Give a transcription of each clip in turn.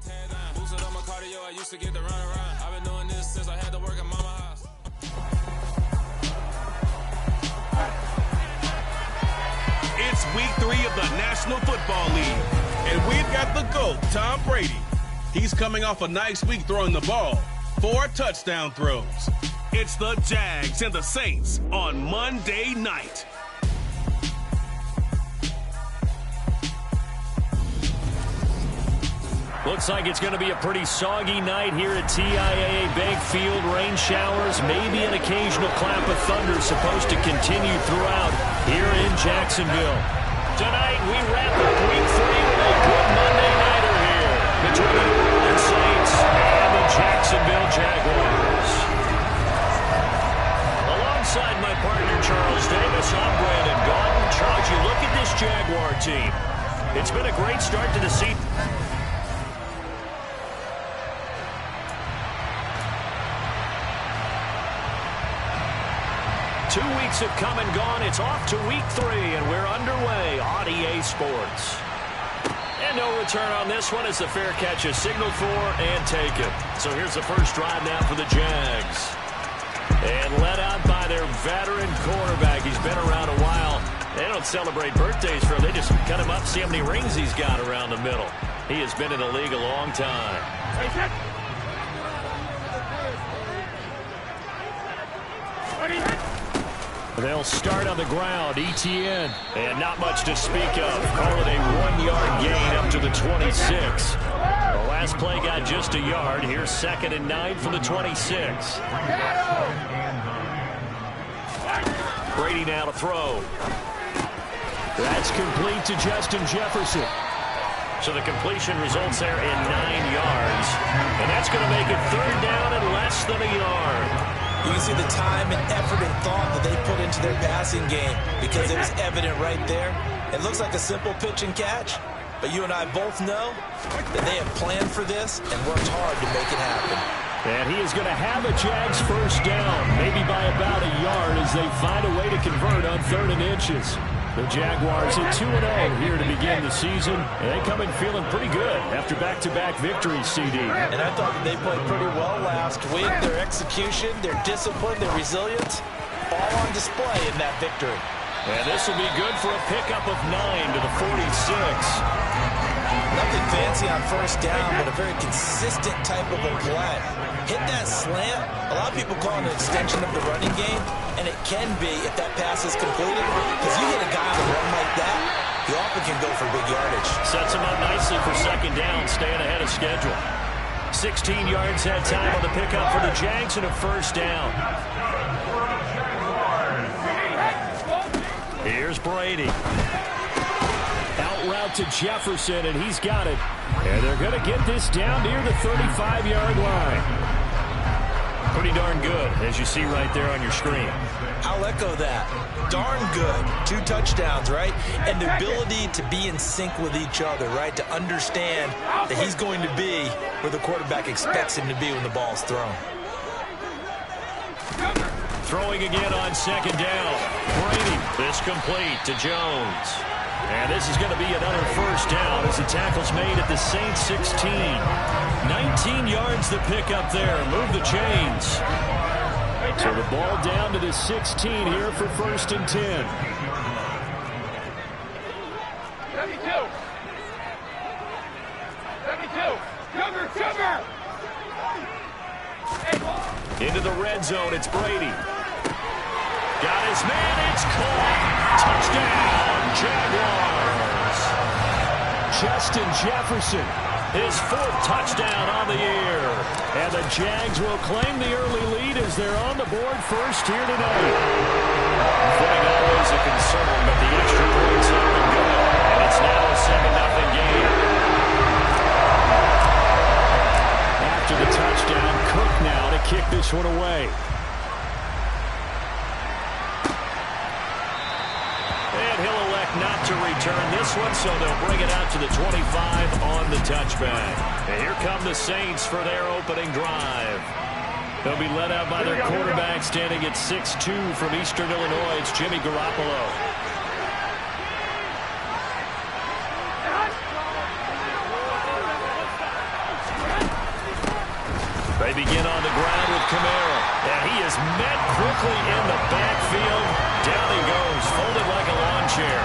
Boosted on my cardio, I used to get to run around. I've been doing this since I had to work at mama house. It's week 3 of the National Football League, and we've got the GOAT, Tom Brady. He's coming off a nice week throwing the ball. 4 touchdown throws. It's the Jags and the Saints on Monday night. Looks like it's going to be a pretty soggy night here at TIAA Bank Field. Rain showers, maybe an occasional clap of thunder supposed to continue throughout here in Jacksonville. Tonight we wrap up week 3 with a good Monday nighter here between the New Orleans Saints and the Jacksonville Jaguars. Alongside my partner Charles Davis, I'm Brandon Gaudin. Charles, you look at this Jaguar team. It's been a great start to the season. 2 weeks have come and gone. It's off to week 3, and we're underway on EA Sports. And no return on this one as the fair catch is signaled for and taken. So here's the first drive now for the Jags. And led out by their veteran quarterback. He's been around a while. They don't celebrate birthdays for him. They just cut him up, see how many rings he's got around the middle. He has been in the league a long time. They'll start on the ground. ETN. And not much to speak of. Call it a 1-yard gain up to the 26. The last play got just a yard. Here's 2nd and 9 from the 26. Brady now to throw. That's complete to Justin Jefferson. So the completion results there in 9 yards. And that's going to make it 3rd down and less than a yard. You can see the time and effort and thought that they put into their passing game because it was evident right there. It looks like a simple pitch and catch, but you and I both know that they have planned for this and worked hard to make it happen. And he is going to have a Jags first down, maybe by about a yard as they find a way to convert on 3rd and inches. The Jaguars at 2-0 here to begin the season, and they come in feeling pretty good after back-to-back victories, CD. And I thought that they played pretty well last week. Their execution, their discipline, their resilience, all on display in that victory. And this will be good for a pickup of 9 to the 46. Nothing fancy on first down, but a very consistent type of a play. Hit that slant. A lot of people call it an extension of the running game, and it can be if that pass is completed, because you hit a guy on the run like that, he often can go for big yardage. Sets him up nicely for 2nd down, staying ahead of schedule. 16 yards that time on the pickup for the Jags and a first down. Here's Brady. Out route to Jefferson, and he's got it. And they're going to get this down near the 35-yard line. Pretty darn good, as you see right there on your screen. I'll echo that. Darn good. 2 touchdowns, right? And the ability to be in sync with each other, right? To understand that he's going to be where the quarterback expects him to be when the ball's thrown. Throwing again on 2nd down. Brady, this complete to Jones. And this is going to be another first down as the tackle's made at the Saints 16. 19 yards the pickup there. Move the chains. So the ball down to the 16 here for 1st and 10. 72. Into the red zone, it's Brady. Got his man, it's caught. Touchdown, Jaguars. Justin Jefferson, his 4th touchdown on the year. And the Jags will claim the early lead as they're on the board first here tonight. Footing always a concern, but the extra points have been good. And it's now a 7-0 game. After the touchdown, Cook now to kick this one away. Not to return this one, so they'll bring it out to the 25 on the touchback. And here come the Saints for their opening drive. They'll be led out by their quarterback standing at 6'2" from Eastern Illinois. It's Jimmy Garoppolo. quickly in the backfield. Down he goes, folded like a lawn chair.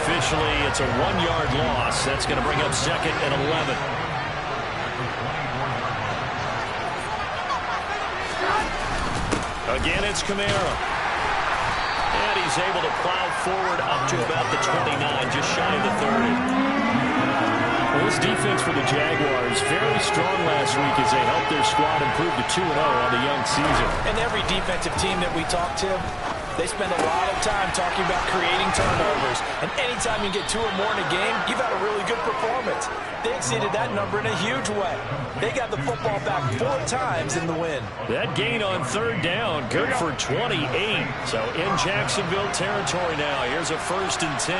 Officially, it's a 1-yard loss. That's going to bring up 2nd and 11. Again, it's Kamara. And he's able to plow forward up to about the 29, just shy of the 30. Well, this defense for the Jaguars, very strong last week as they helped their squad improve to 2-0 on the young season. And every defensive team that we talk to, they spend a lot of time talking about creating turnovers. And anytime you get 2 or more in a game, you've had a really good performance. They exceeded that number in a huge way. They got the football back 4 times in the win. That gain on 3rd down, good for 28. So in Jacksonville territory now. Here's a 1st and 10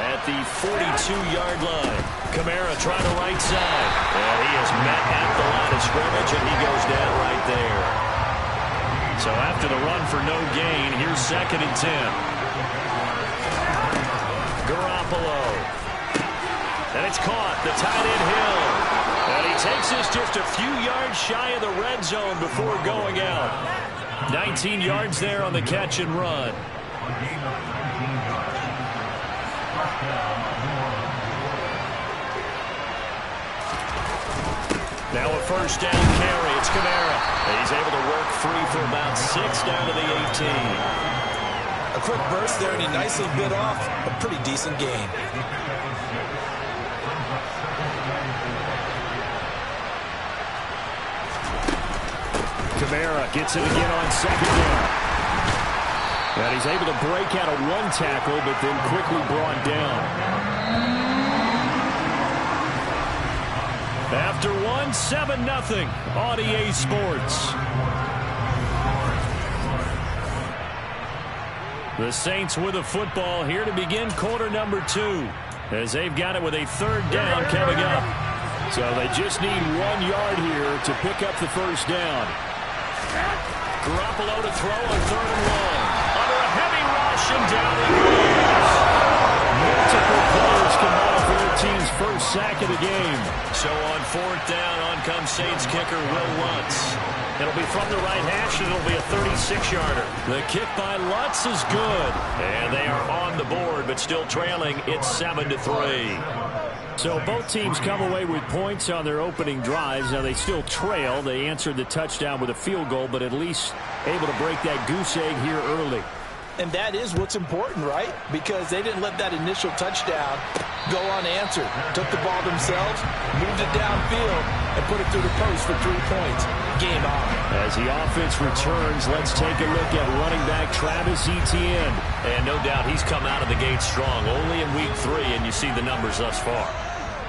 at the 42-yard line. Kamara trying to right side. And he is met at the line of scrimmage, and he goes down right there. So after the run for no gain, here's 2nd and 10. Garoppolo. And it's caught. The tight end Hill. And he takes this just a few yards shy of the red zone before going out. 19 yards there on the catch and run. Now a 1st down carry. It's Kamara. He's able to work free for about 6 down to the 18. A quick burst there, and he nicely bit off a pretty decent gain. Kamara gets it again on 2nd down. And he's able to break out of 1 tackle, but then quickly brought down. After 1, 7-0 on EA Sports. The Saints with a football here to begin quarter number 2, as they've got it with a 3rd down coming up. So they just need 1 yard here to pick up the 1st down. Garoppolo to throw on 3rd and 1. Under a heavy rush, and down he goes. Multiple players combined for their team's 1st sack of the game. So on 4th down, on comes Saints kicker Will Lutz. It'll be from the right hash, and it'll be a 36-yarder. The kick by Lutz is good. And they are on the board, but still trailing. It's 7-3. So both teams come away with points on their opening drives. Now they still trail. They answered the touchdown with a field goal, but at least able to break that goose egg here early. And that is what's important, right? Because they didn't let that initial touchdown go unanswered. Took the ball themselves, moved it downfield, and put it through the post for 3 points. Game on. As the offense returns, let's take a look at running back Travis Etienne. And no doubt he's come out of the gate strong, only in week 3, and you see the numbers thus far.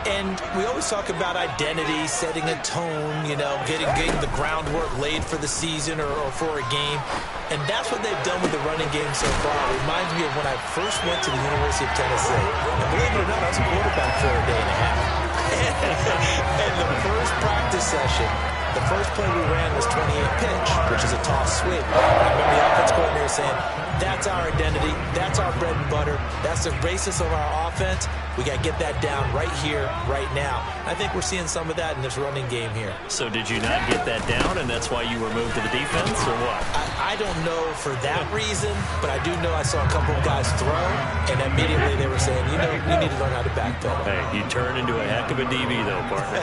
And we always talk about identity, setting a tone, you know, getting the groundwork laid for the season or for a game. And that's what they've done with the running game so far. It reminds me of when I first went to the University of Tennessee. And believe it or not, I was a quarterback for a day and a half. And the first practice session, the first play we ran was 28 pitch, which is a toss sweep. I remember the offense coordinator saying, that's our identity, that's our bread and butter, that's the basis of our offense. We got to get that down right here, right now. I think we're seeing some of that in this running game here. So did you not get that down, and that's why you were moved to the defense, or what? I don't know for that reason, but I do know I saw a couple of guys throw, and immediately they were saying, you know, you need to learn how to backpedal. Hey, you turn into a heck of a DB, though, partner.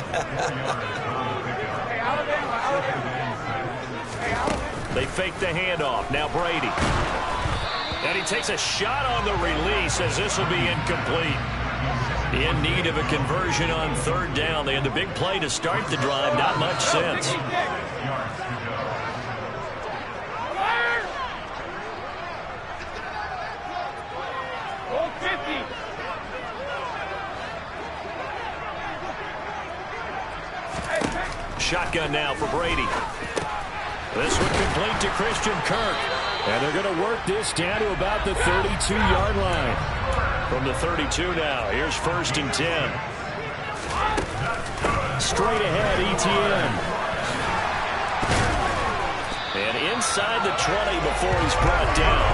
They fake the handoff. Now Brady. And he takes a shot on the release as this will be incomplete. In need of a conversion on 3rd down. They had the big play to start the drive. Not much sense. Shotgun now for Brady. This one complete to Christian Kirk. And they're going to work this down to about the 32-yard line. From the 32 now, here's 1st and 10. Straight ahead, Etienne. And inside the 20 before he's brought down.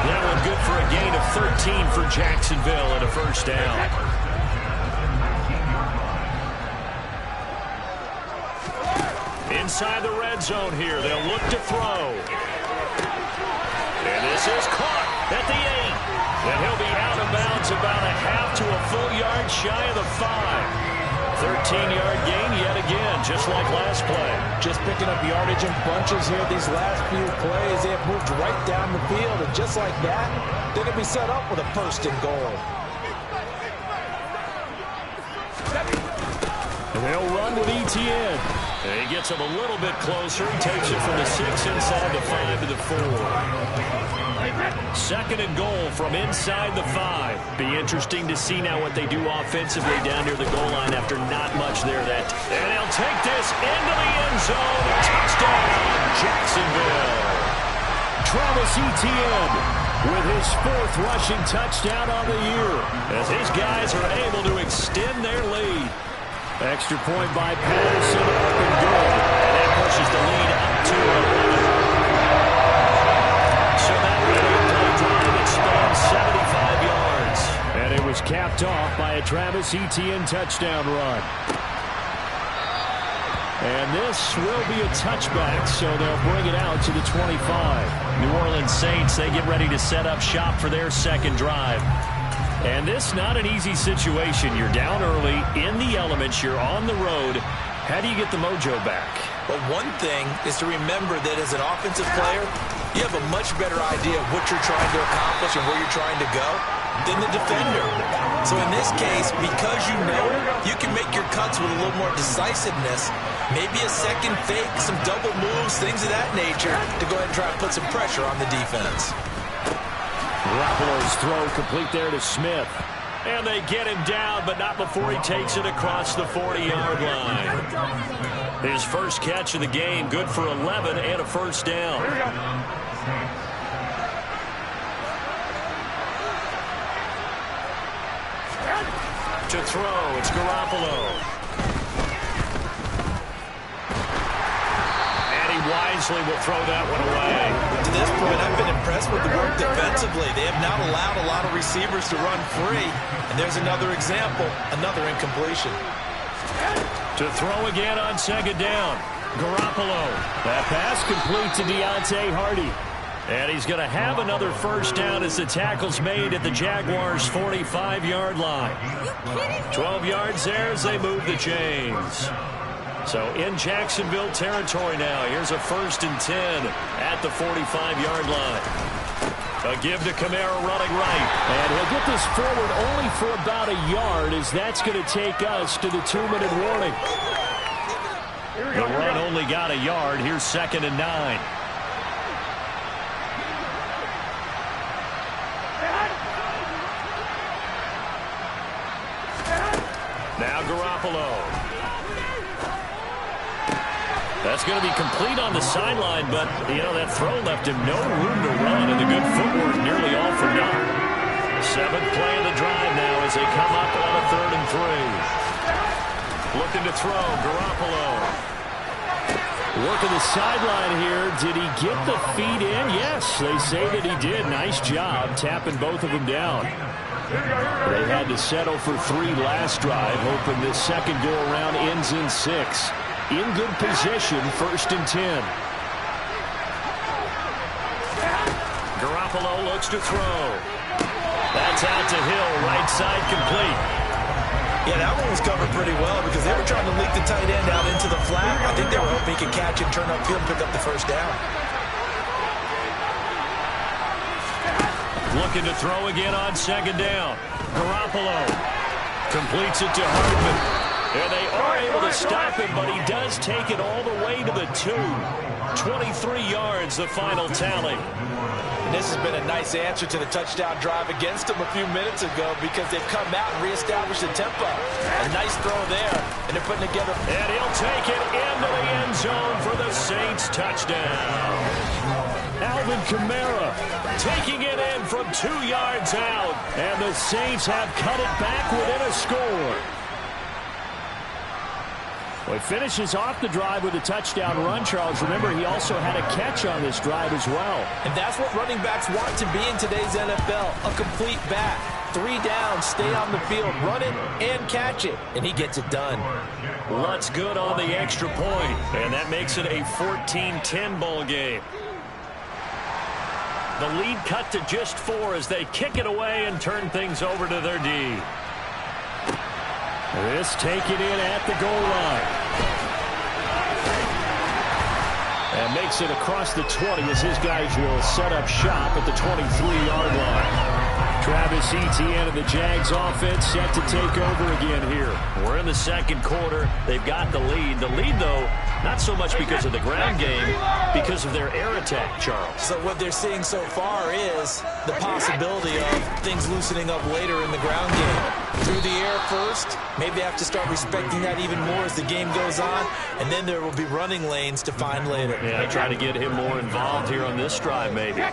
That one good for a gain of 13 for Jacksonville and a 1st down. Inside the red zone here. They'll look to throw. This is caught at the 8. And he'll be out of bounds about a half to a full yard shy of the 5. 13-yard gain yet again, just like last play. Just picking up yardage in bunches here these last few plays. They have moved right down the field, and just like that, they're going to be set up with a first and goal. And they'll run with Etienne. And he gets him a little bit closer. He takes it from the 6 inside the 5 to the 4. Second and goal from inside the 5. Be interesting to see now what they do offensively down near the goal line after not much there. And he'll take this into the end zone. Touchdown, Jacksonville. Travis Etienne with his 4th rushing touchdown on the year as his guys are able to extend their lead. Extra point by Patterson, up and good. And that pushes the lead up to 11. So that radio play drive expands 75 yards. And it was capped off by a Travis Etienne touchdown run. And this will be a touchback, so they'll bring it out to the 25. New Orleans Saints, they get ready to set up shop for their second drive. And this not an easy situation. You're down early, in the elements, you're on the road. How do you get the mojo back? Well, one thing is to remember that as an offensive player, you have a much better idea of what you're trying to accomplish and where you're trying to go than the defender. So in this case, because you know you can make your cuts with a little more decisiveness, maybe a second fake, some double moves, things of that nature, to go ahead and try and put some pressure on the defense. Garoppolo's throw complete there to Smith. And they get him down, but not before he takes it across the 40-yard line. His first catch of the game, good for 11 and a first down. To throw, it's Garoppolo. Wisely will throw that one away. To this point, I've been impressed with the work defensively. They have not allowed a lot of receivers to run free. And there's another example, another incompletion. To throw again on second down. Garoppolo. That pass complete to Deontay Hardy. And he's going to have another first down as the tackle's made at the Jaguars' 45-yard line. 12 yards there as they move the chains. So in Jacksonville territory now. Here's a 1st and 10 at the 45-yard line. A give to Kamara running right. And he'll get this forward only for about a yard, as that's going to take us to the 2-minute warning. The run only got a yard. Here's 2nd and 9. Now Garoppolo. That's going to be complete on the sideline, but, you know, that throw left him no room to run, and the good footwork nearly all for naught. 7th play of the drive now as they come up on a 3rd and 3. Looking to throw, Garoppolo. Working the sideline here. Did he get the feet in? Yes, they say that he did. Nice job tapping both of them down. They had to settle for 3 last drive, hoping this second go-around ends in 6. In good position, 1st and 10. Garoppolo looks to throw. That's out to Hill, right side complete. Yeah, that one was covered pretty well because they were trying to leak the tight end out into the flat. I think they were hoping he could catch it, turn upfield, and pick up the first down. Looking to throw again on second down. Garoppolo completes it to Hardman. And they are able to stop him, but he does take it all the way to the 2. 23 yards, the final tally. And this has been a nice answer to the touchdown drive against them a few minutes ago because they've come out and reestablished the tempo. A nice throw there, and they're putting together. And he'll take it into the end zone for the Saints touchdown. Alvin Kamara taking it in from 2 yards out. And the Saints have cut it back within a score. Well, he finishes off the drive with a touchdown run, Charles. Remember, he also had a catch on this drive as well. And that's what running backs want to be in today's NFL, a complete back. 3 down, stay on the field, run it, and catch it. And he gets it done. Lutz good on the extra point, and that makes it a 14-10 ball game. The lead cut to just 4 as they kick it away and turn things over to their D. This taken in at the goal line. And makes it across the 20 as his guys will set up shop at the 23-yard line. Travis Etienne and the Jags offense set to take over again here. We're in the second quarter. They've got the lead. The lead, though, not so much because of the ground game, because of their air attack, Charles. So what they're seeing so far is the possibility of things loosening up later in the ground game. Through the air first, maybe they have to start respecting that even more as the game goes on, and then there will be running lanes to find later. Yeah, try to get him more involved here on this drive, maybe.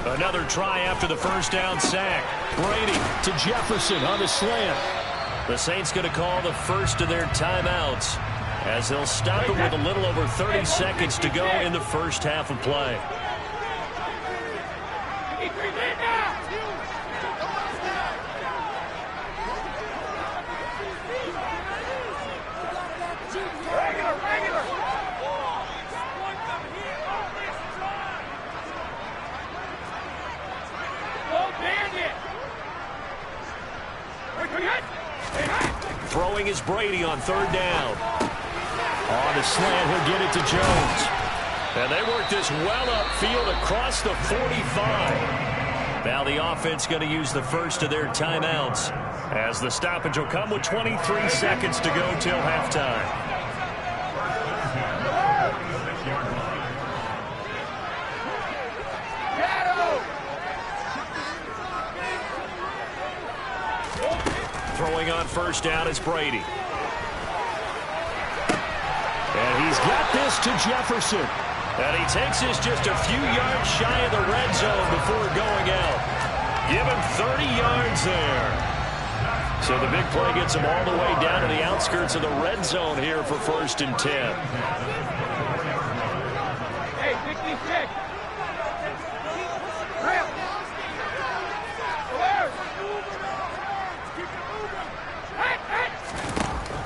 Another try after the first down sack. Brady to Jefferson on the slant. The Saints going to call the first of their timeouts as they'll stop it with a little over 30 seconds to go in the first half of play. Throwing is Brady on third down. On the slant, he'll get it to Jones. And they work this well upfield across the 45. Now the offense going to use the first of their timeouts as the stoppage will come with 23 seconds to go till halftime. Throwing on first down is Brady. And he's got this to Jefferson. And he takes this just a few yards shy of the red zone before going out. Give him 30 yards there. So the big play gets him all the way down to the outskirts of the red zone here for 1st and 10. Hey, 66.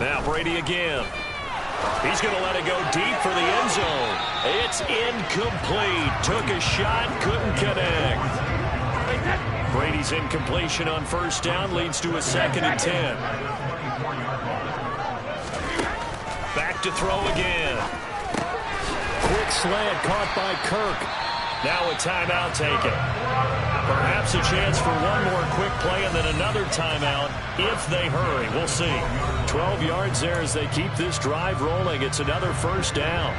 Now Brady again. He's going to let it go deep for the end zone. It's incomplete. Took a shot, couldn't connect. Brady's incompletion on first down leads to a 2nd and 10. Back to throw again. Quick slant caught by Kirk. Now a timeout taken. Perhaps a chance for one more quick play and then another timeout if they hurry. We'll see. 12 yards there as they keep this drive rolling. It's another first down.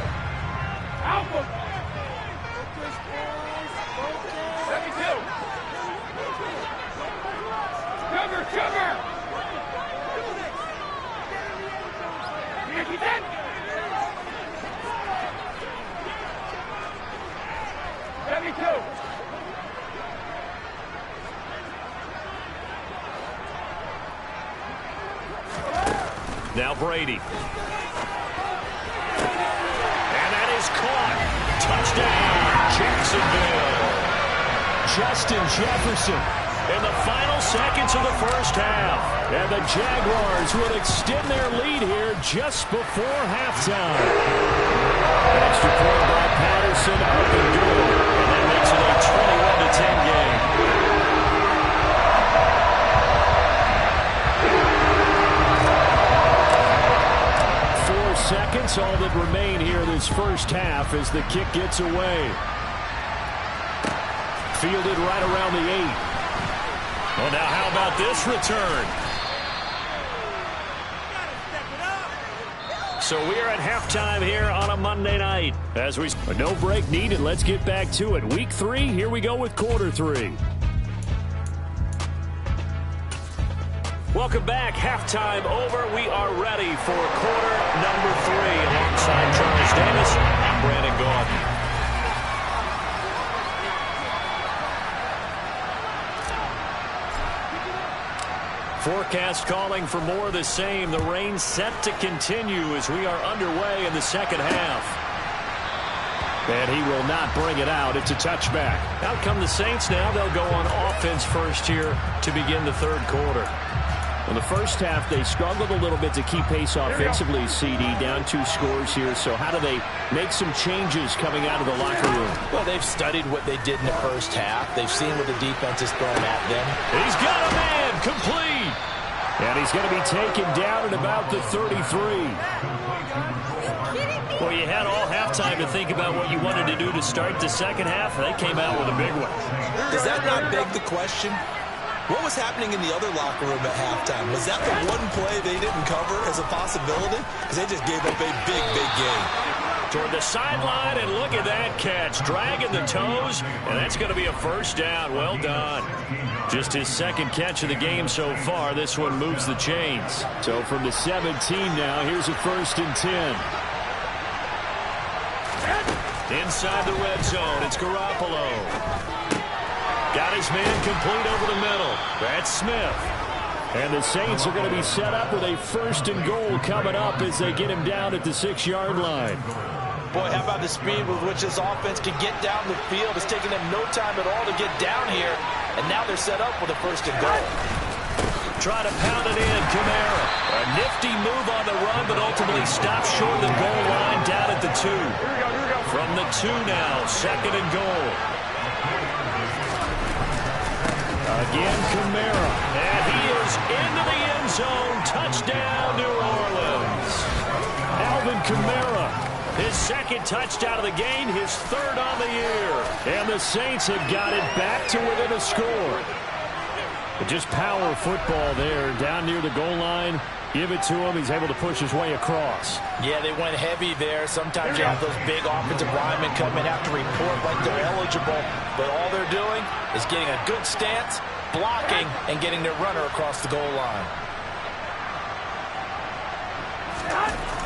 Now Brady. And that is caught. Touchdown, Jacksonville. Justin Jefferson in the final seconds of the first half. And the Jaguars will extend their lead here just before halftime. Extra point by Patterson, up and good. And that makes it a 21-10 game. Seconds, all that remain here this first half as the kick gets away. Fielded right around the 8. Well, now how about this return? So we're at halftime here on a Monday night. As we no break needed, let's get back to it. Week 3, here we go with quarter 3. Welcome back. Halftime over. We are ready for quarter number 3. Alongside Charles Davis, I'm Brandon Gaudin. Forecast calling for more of the same. The rain set to continue as we are underway in the second half. And he will not bring it out. It's a touchback. Out come the Saints now. They'll go on offense first here to begin the third quarter. In the first half, they struggled a little bit to keep pace offensively, CD, down 2 scores here. So how do they make some changes coming out of the locker room? Well, they've studied what they did in the first half. They've seen what the defense has thrown at them. He's got a man complete. And he's going to be taken down at about the 33. Well, you had all halftime to think about what you wanted to do to start the second half. They came out with a big one. Does that not beg the question? What was happening in the other locker room at halftime? Was that the one play they didn't cover as a possibility? Because they just gave up a big, big game. Toward the sideline, and look at that catch. Dragging the toes, and that's going to be a first down. Well done. Just his second catch of the game so far. This one moves the chains. So from the 17 now, here's a 1st and 10. Inside the red zone, it's Garoppolo. Got his man complete over the middle. That's Smith. And the Saints are going to be set up with a 1st and goal coming up as they get him down at the 6-yard line. Boy, how about the speed with which this offense can get down the field? It's taken them no time at all to get down here. And now they're set up with a 1st and goal. Try to pound it in, Kamara. A nifty move on the run, but ultimately stops short of the goal line down at the 2. From the 2 now, 2nd and goal. Again, Kamara. And he is into the end zone. Touchdown, New Orleans. Alvin Kamara. His 2nd touchdown of the game, his 3rd on the year. And the Saints have got it back to within a score. But just power football there, down near the goal line. Give it to him. He's able to push his way across. Yeah, they went heavy there. Sometimes you have those big offensive linemen come in, have to report like they're eligible. But all they're doing is getting a good stance, blocking, and getting their runner across the goal line.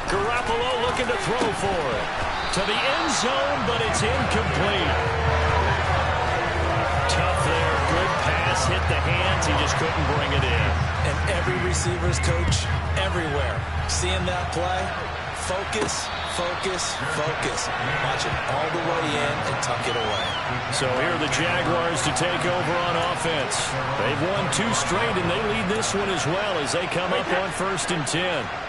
Garoppolo looking to throw for it. To the end zone, but it's incomplete. Tough there. Good pass. Hit the hands. He just couldn't bring it in. And every receiver's coach everywhere. Seeing that play, focus, focus, focus. Watch it all the way in and tuck it away. So here are the Jaguars to take over on offense. They've won 2 straight, and they lead this one as well as they come up on 1st and 10.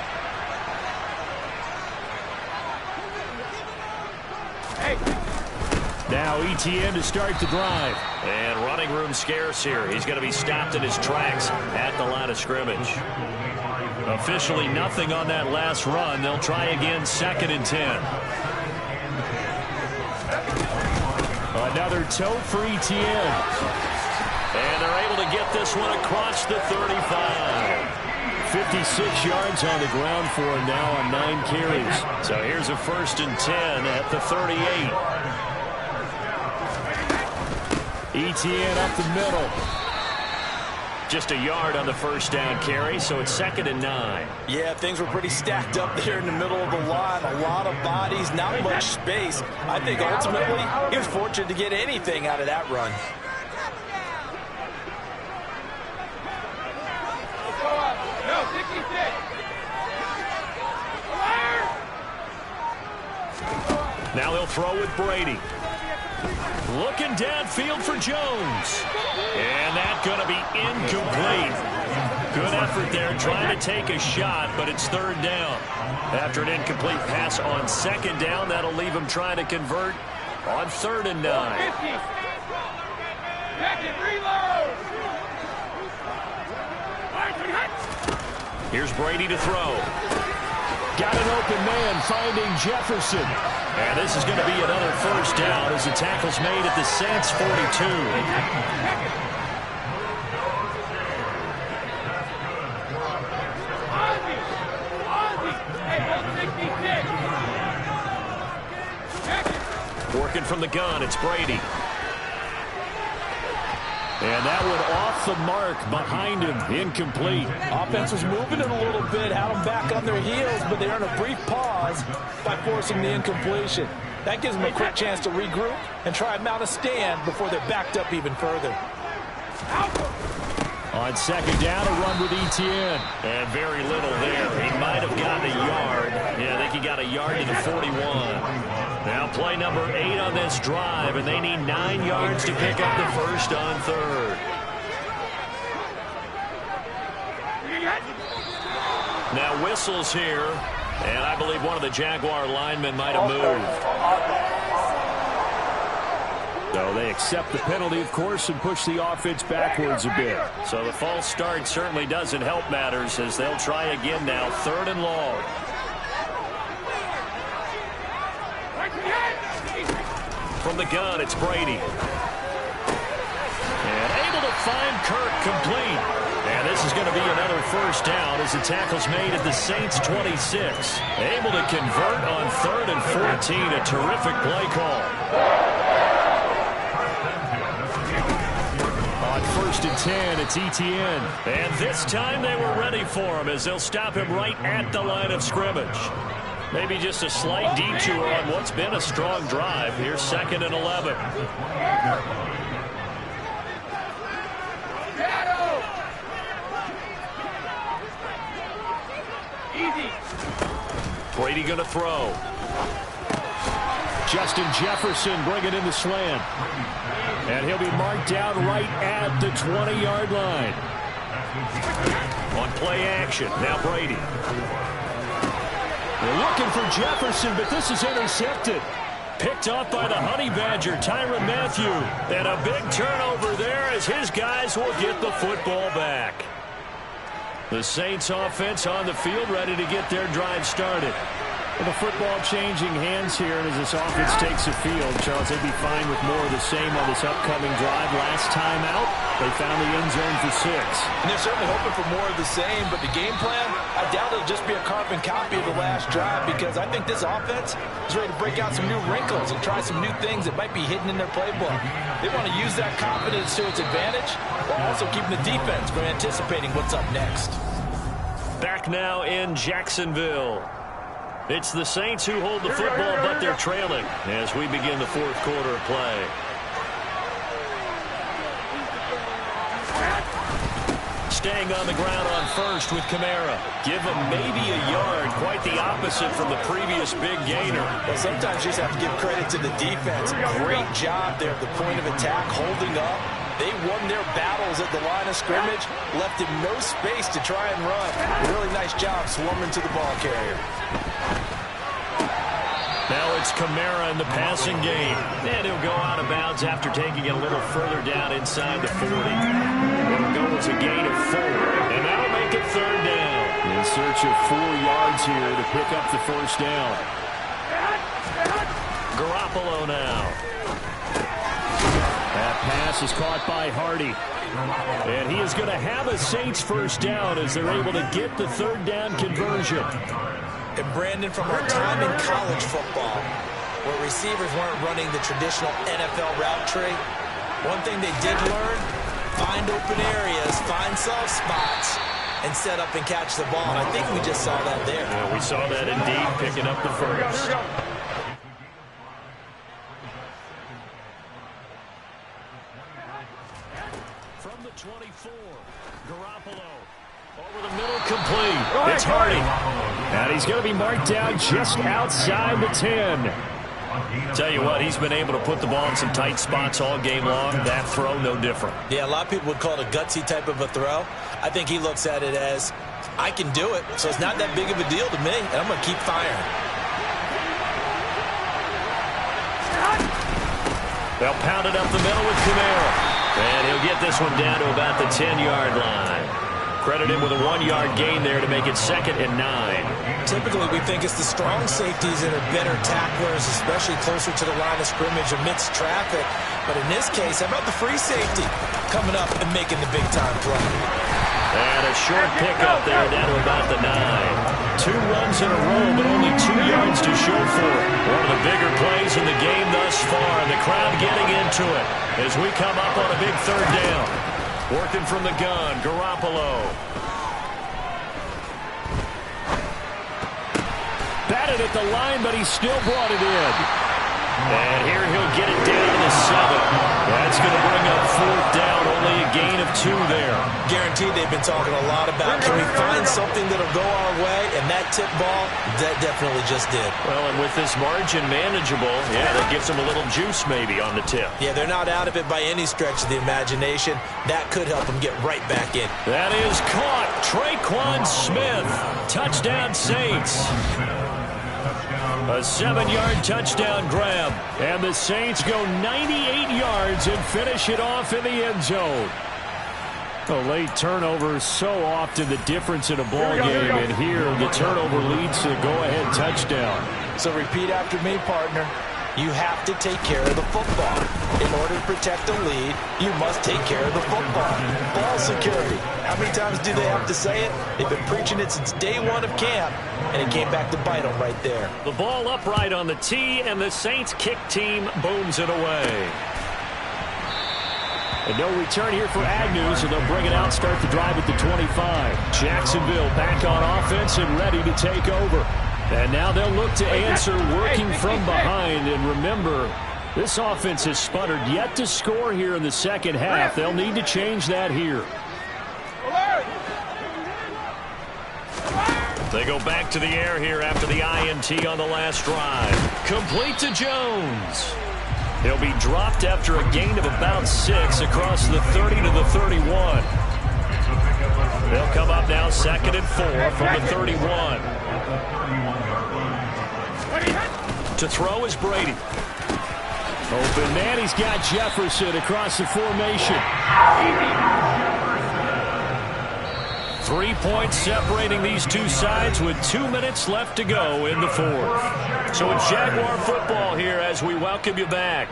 Now ETN to start the drive. And running room scarce here. He's going to be stopped in his tracks at the line of scrimmage. Officially nothing on that last run. They'll try again, 2nd and 10. Another tote for ETN. And they're able to get this one across the 35. 56 yards on the ground for him now on 9 carries. So here's a 1st and 10 at the 38. ETN up the middle. Just a yard on the 1st down carry, so it's 2nd and 9. Yeah, things were pretty stacked up there in the middle of the line. A lot of bodies, not much space. I think ultimately he was fortunate to get anything out of that run. Now they'll throw with Brady. Looking downfield for Jones. And that's going to be incomplete. Good effort there trying to take a shot, but it's 3rd down. After an incomplete pass on 2nd down, that'll leave him trying to convert on 3rd and 9. Here's Brady to throw. Got an open man finding Jefferson. And this is going to be another 1st down as the tackle's made at the Saints 42. Working from the gun, it's Brady. And that one off the mark behind him, incomplete. Offense was moving it a little bit, had them back on their heels, but they earned a brief pause by forcing the incompletion. That gives them a quick chance to regroup and try and mount a stand before they're backed up even further. On 2nd down, a run with ETN. And very little there. He might have gotten a yard. Yeah, I think he got a yard to the 41. Now play number 8 on this drive, and they need 9 yards to pick up the 1st on 3rd. Now whistles here, and I believe one of the Jaguar linemen might have moved. So they accept the penalty, of course, and push the offense backwards a bit. So the false start certainly doesn't help matters as they'll try again now, 3rd and long. From the gun, it's Brady. And able to find Kirk complete. And this is going to be another first down as the tackle's made at the Saints 26. Able to convert on 3rd and 14. A terrific play call. On 1st and 10, it's Etienne. And this time they were ready for him as they'll stop him right at the line of scrimmage. Maybe just a slight detour on what's been a strong drive. Here's 2nd and 11. Brady going to throw. Justin Jefferson bringing in the slant. And he'll be marked down right at the 20-yard line. On play action, now Brady. They're looking for Jefferson, but this is intercepted. Picked up by the Honey Badger, Tyrann Mathieu. And a big turnover there as his guys will get the football back. The Saints offense on the field ready to get their drive started. With the football changing hands here, and as this offense takes the field, Charles, they'd be fine with more of the same on this upcoming drive. Last time out, they found the end zone for 6. And they're certainly hoping for more of the same, but the game plan, I doubt it'll just be a carbon copy of the last drive, because I think this offense is ready to break out some new wrinkles and try some new things that might be hidden in their playbook. They want to use that confidence to its advantage, while also keeping the defense from anticipating what's up next. Back now in Jacksonville. It's the Saints who hold the football, but they're trailing as we begin the 4th quarter of play. Staying on the ground on 1st with Kamara. Give him maybe a yard, quite the opposite from the previous big gainer. Well, sometimes you just have to give credit to the defense. Great job there at the point of attack, holding up. They won their battles at the line of scrimmage, left him no space to try and run. Really nice job swarming to the ball carrier. Now it's Kamara in the passing game. And he'll go out of bounds after taking it a little further down inside the 40. It'll go as a gain of 4. And that'll make it 3rd down. In search of 4 yards here to pick up the first down. Garoppolo now. That pass is caught by Hardy. And he is going to have a Saints first down as they're able to get the 3rd down conversion. And Brandon, from our time in college football, where receivers weren't running the traditional NFL route tree, one thing they did learn, find open areas, find soft spots, and set up and catch the ball. And I think we just saw that there. Yeah, we saw that indeed, picking up the first. From the 24, Garoppolo. Over the middle, complete. It's Hardy. And he's going to be marked down just outside the 10. Tell you what, he's been able to put the ball in some tight spots all game long. That throw, no different. Yeah, a lot of people would call it a gutsy type of a throw. I think he looks at it as, I can do it, so it's not that big of a deal to me, and I'm going to keep firing. They'll pound it up the middle with Kamara. And he'll get this one down to about the 10-yard line. Credit him with a 1-yard gain there to make it 2nd and 9. Typically, we think it's the strong safeties that are better tacklers, especially closer to the line of scrimmage amidst traffic. But in this case, how about the free safety coming up and making the big-time play? And a short pickup there down to about the 9. 2 runs in a row, but only 2 yards to show for it. One of the bigger plays in the game thus far, and the crowd getting into it as we come up on a big 3rd down. Working from the gun, Garoppolo. Batted at the line, but he still brought it in. And here he'll get it down to the 7. That's going to bring up 4th down, only a gain of two there. Guaranteed they've been talking a lot about, can we find something that'll go our way? And that tip ball, that definitely just did. Well, and with this margin manageable, yeah, that gives them a little juice maybe on the tip. Yeah, they're not out of it by any stretch of the imagination. That could help them get right back in. That is caught. Traquan Smith. Touchdown, Saints. A 7-yard touchdown grab. And the Saints go 98 yards and finish it off in the end zone. A late turnover so often the difference in a ball game. And here the turnover leads to a go-ahead touchdown. So repeat after me, partner. You have to take care of the football. In order to protect the lead, you must take care of the football. Ball security. How many times do they have to say it? They've been preaching it since day one of camp, and it came back to bite them right there. The ball upright on the tee, and the Saints kick team booms it away. And no return here for Agnew, so they'll bring it out, start the drive at the 25. Jacksonville back on offense and ready to take over. And now they'll look to answer working from behind. And remember, this offense has sputtered yet to score here in the second half. They'll need to change that here. They go back to the air here after the INT on the last drive. Complete to Jones. He'll be dropped after a gain of about 6 across the 30 to the 31. They'll come up now 2nd and 4 from the 31. To throw is Brady. Open man, he's got Jefferson across the formation. 3 points separating these two sides with 2 minutes left to go in the fourth. So it's Jaguar football here as we welcome you back.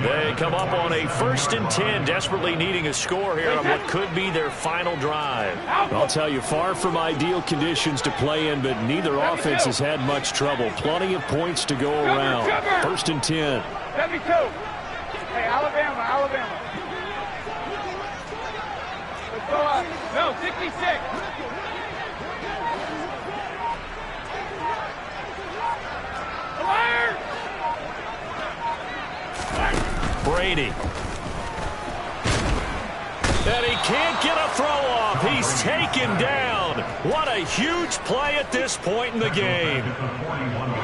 They come up on a 1st and 10, desperately needing a score here on what could be their final drive. I'll tell you, far from ideal conditions to play in, but neither offense has had much trouble. Plenty of points to go around. 1st and 10. 72. Hey, Alabama. Let's go up. No, 66. Brady. And he can't get a throw off. He's taken down. What a huge play at this point in the game.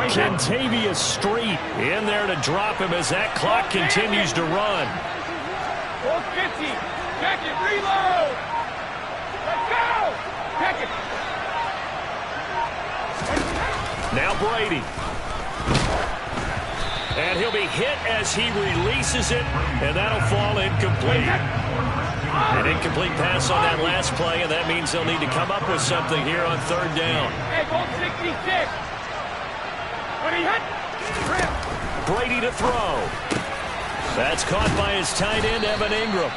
Kentavius Street in there to drop him as that clock continues to run. 450. Check it. Reload. Let's go. Check it. Now Brady. And he'll be hit as he releases it, and that'll fall incomplete. An incomplete pass on that last play, and that means they'll need to come up with something here on 3rd down. Hey, goal 66. When he hit, Brady to throw. That's caught by his tight end, Evan Ingram.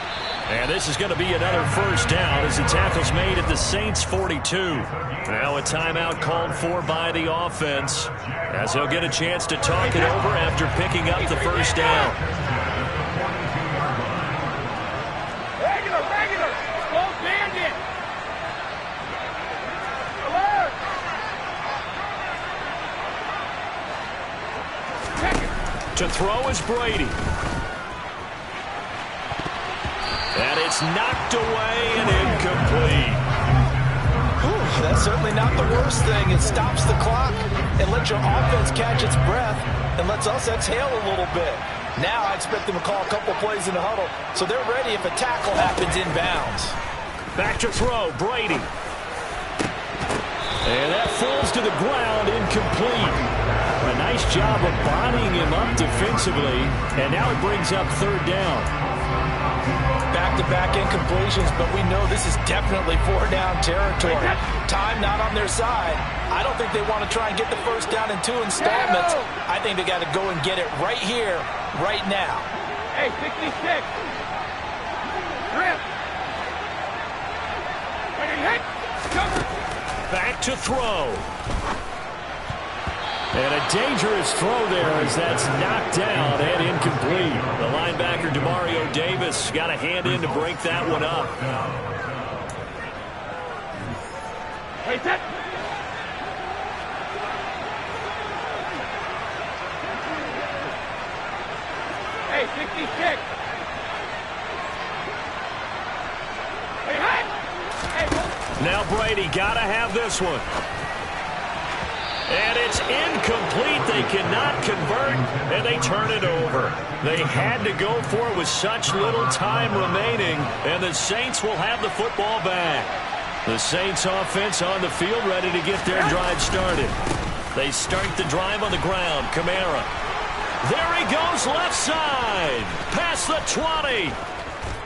And this is going to be another 1st down as the tackle's made at the Saints 42. Now a timeout called for by the offense as he'll get a chance to talk it over after picking up the 1st down. Regular. Slow bandit. Alert. To throw is Brady. And it's knocked away and incomplete. That's certainly not the worst thing. It stops the clock and lets your offense catch its breath and lets us exhale a little bit. Now I expect them to call a couple plays in the huddle so they're ready if a tackle happens inbounds. Back to throw, Brady. And that falls to the ground, incomplete. A nice job of bodying him up defensively, and now it brings up 3rd down. Back-to-back incompletions, but we know this is definitely 4-down territory. Time not on their side. I don't think they want to try and get the 1st down in 2 installments. I think they got to go and get it right here, right now. Hey, 66. Grip. When he hit, cover. Back to throw. And a dangerous throw there as that's knocked down and incomplete. The linebacker, Demario Davis, got a hand in to break that one up. Wait, that. Hey, 66. Now Brady got to have this one. And it's incomplete. They cannot convert, and they turn it over. They had to go for it with such little time remaining, and the Saints will have the football back. The Saints offense on the field ready to get their drive started. They start the drive on the ground. Kamara. There he goes left side. Past the 20.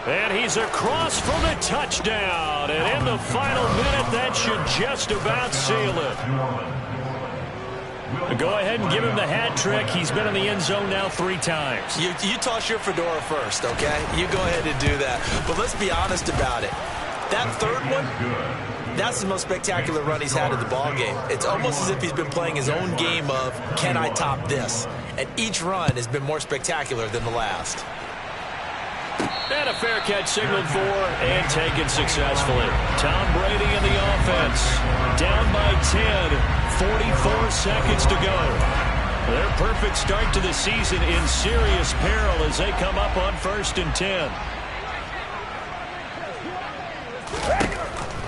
And he's across for the touchdown. And in the final minute, that should just about seal it. Go ahead and give him the hat trick. He's been in the end zone now 3 times. You toss your fedora first, okay? You go ahead and do that. But let's be honest about it. That third one, that's the most spectacular run he's had in the ballgame. It's almost as if he's been playing his own game of, can I top this? And each run has been more spectacular than the last. And a fair catch signaled for and taken successfully. Tom Brady and the offense down by 10, 44 seconds to go. Their perfect start to the season in serious peril as they come up on 1st and 10.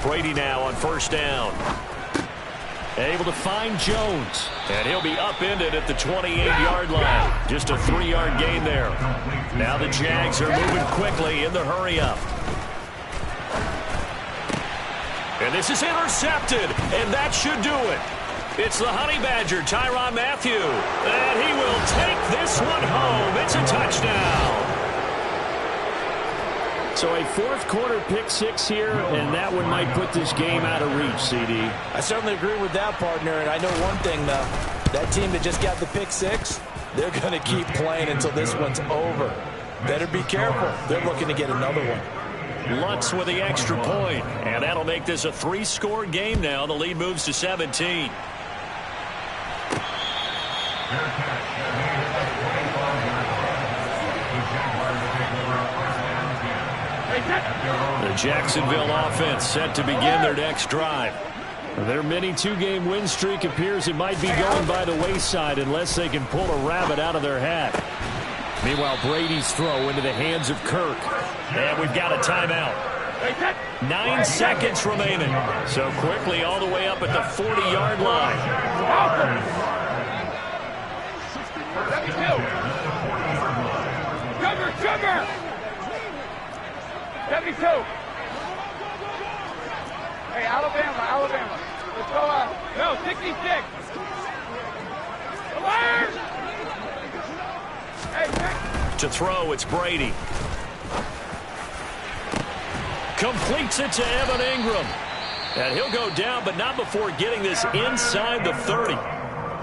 Brady now on 1st down. Able to find Jones. And he'll be upended at the 28-yard line. Just a 3-yard gain there. Now the Jags are moving quickly in the hurry-up. And this is intercepted. And that should do it. It's the Honey Badger, Tyrann Mathieu. And he will take this one home. It's a touchdown. So a 4th quarter pick 6 here, and that one might put this game out of reach, CD. I certainly agree with that, partner. And I know one thing, though. That team that just got the pick 6, they're going to keep playing until this one's over. Better be careful. They're looking to get another one. Lutz with the extra point, and that'll make this a 3-score game now. The lead moves to 17. The Jacksonville offense set to begin their next drive. Their mini 2-game win streak appears it might be going by the wayside unless they can pull a rabbit out of their hat. Meanwhile, Brady's throw into the hands of Kirk. And we've got a timeout. 9 seconds remaining. So quickly all the way up at the 40-yard line. 72. Hey, Alabama. Let's go no, 66. Alert! Hey, to throw, it's Brady. Completes it to Evan Ingram. And he'll go down, but not before getting this inside the 30.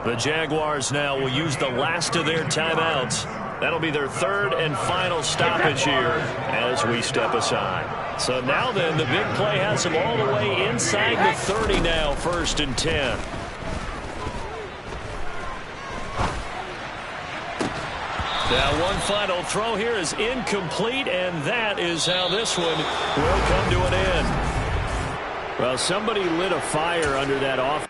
The Jaguars now will use the last of their timeouts. That'll be their 3rd and final stoppage here as we step aside. So now then, the big play has them all the way inside the 30 now, 1st and 10. Now one final throw here is incomplete, and that is how this one will come to an end. Well, somebody lit a fire under that offense.